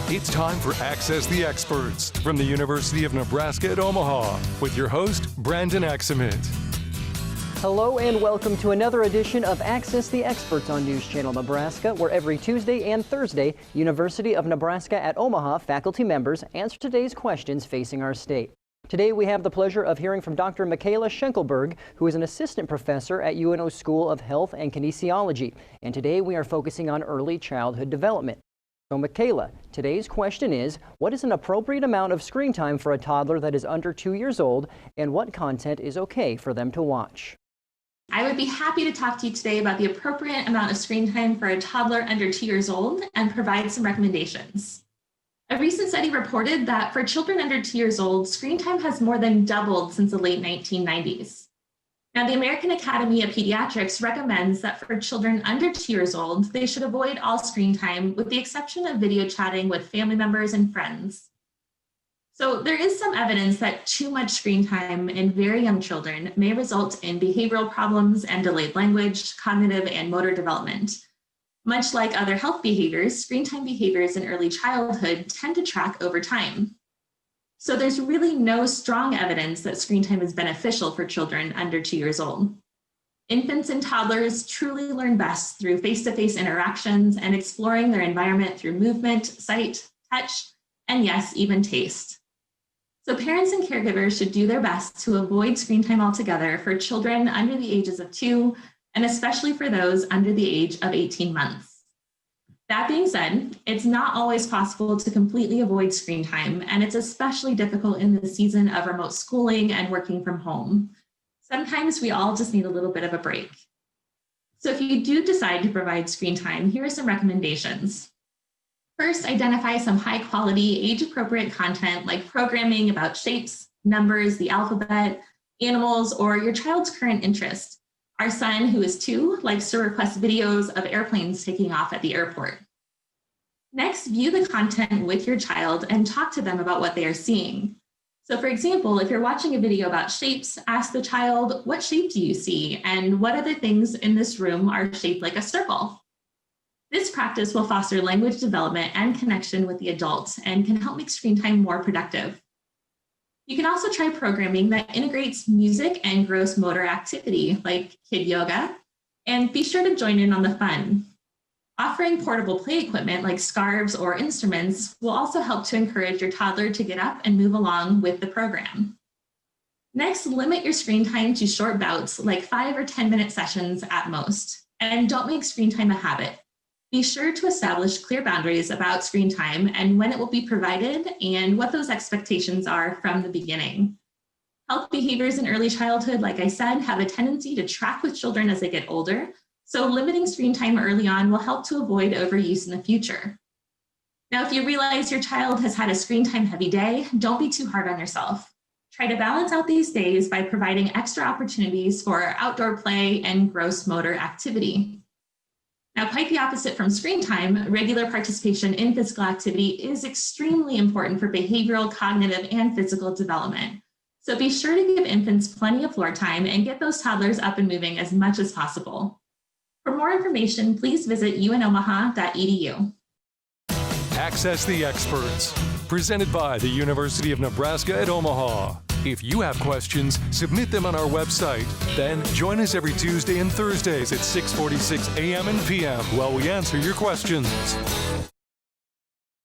It's time for Access the Experts from the University of Nebraska at Omaha with your host, Brandon Axamit. Hello and welcome to another edition of Access the Experts on News Channel Nebraska, where every Tuesday and Thursday, University of Nebraska at Omaha faculty members answer today's questions facing our state. Today we have the pleasure of hearing from Dr. Michaela Schenkelberg, who is an assistant professor at UNO School of Health and Kinesiology. And today we are focusing on early childhood development. So Michaela, today's question is, what is an appropriate amount of screen time for a toddler that is under 2 years old, and what content is okay for them to watch? I would be happy to talk to you today about the appropriate amount of screen time for a toddler under 2 years old and provide some recommendations. A recent study reported that for children under 2 years old, screen time has more than doubled since the late 1990s. Now, the American Academy of Pediatrics recommends that for children under 2 years old, they should avoid all screen time with the exception of video chatting with family members and friends. So there is some evidence that too much screen time in very young children may result in behavioral problems and delayed language, cognitive, and motor development. Much like other health behaviors, screen time behaviors in early childhood tend to track over time. So there's really no strong evidence that screen time is beneficial for children under 2 years old. Infants and toddlers truly learn best through face-to-face interactions and exploring their environment through movement, sight, touch, and yes, even taste. So parents and caregivers should do their best to avoid screen time altogether for children under the ages of 2, and especially for those under the age of 18 months. That being said, it's not always possible to completely avoid screen time, and it's especially difficult in the season of remote schooling and working from home. Sometimes we all just need a little bit of a break. So if you do decide to provide screen time, here are some recommendations. First, identify some high-quality, age-appropriate content like programming about shapes, numbers, the alphabet, animals, or your child's current interest. Our son, who is 2, likes to request videos of airplanes taking off at the airport. Next, view the content with your child and talk to them about what they are seeing. So for example, if you're watching a video about shapes, ask the child, what shape do you see? And what other things in this room are shaped like a circle? This practice will foster language development and connection with the adult and can help make screen time more productive. You can also try programming that integrates music and gross motor activity like kid yoga, and be sure to join in on the fun. Offering portable play equipment like scarves or instruments will also help to encourage your toddler to get up and move along with the program. Next, limit your screen time to short bouts like 5 or 10-minute sessions at most, and don't make screen time a habit. Be sure to establish clear boundaries about screen time and when it will be provided and what those expectations are from the beginning. Health behaviors in early childhood, like I said, have a tendency to track with children as they get older, so limiting screen time early on will help to avoid overuse in the future. Now, if you realize your child has had a screen time heavy day, don't be too hard on yourself. Try to balance out these days by providing extra opportunities for outdoor play and gross motor activity. Now, quite the opposite from screen time, regular participation in physical activity is extremely important for behavioral, cognitive, and physical development. So be sure to give infants plenty of floor time and get those toddlers up and moving as much as possible. For more information, please visit unomaha.edu. Access the Experts, presented by the University of Nebraska at Omaha. If you have questions, submit them on our website. Then join us every Tuesday and Thursdays at 6:46 a.m. and p.m. while we answer your questions.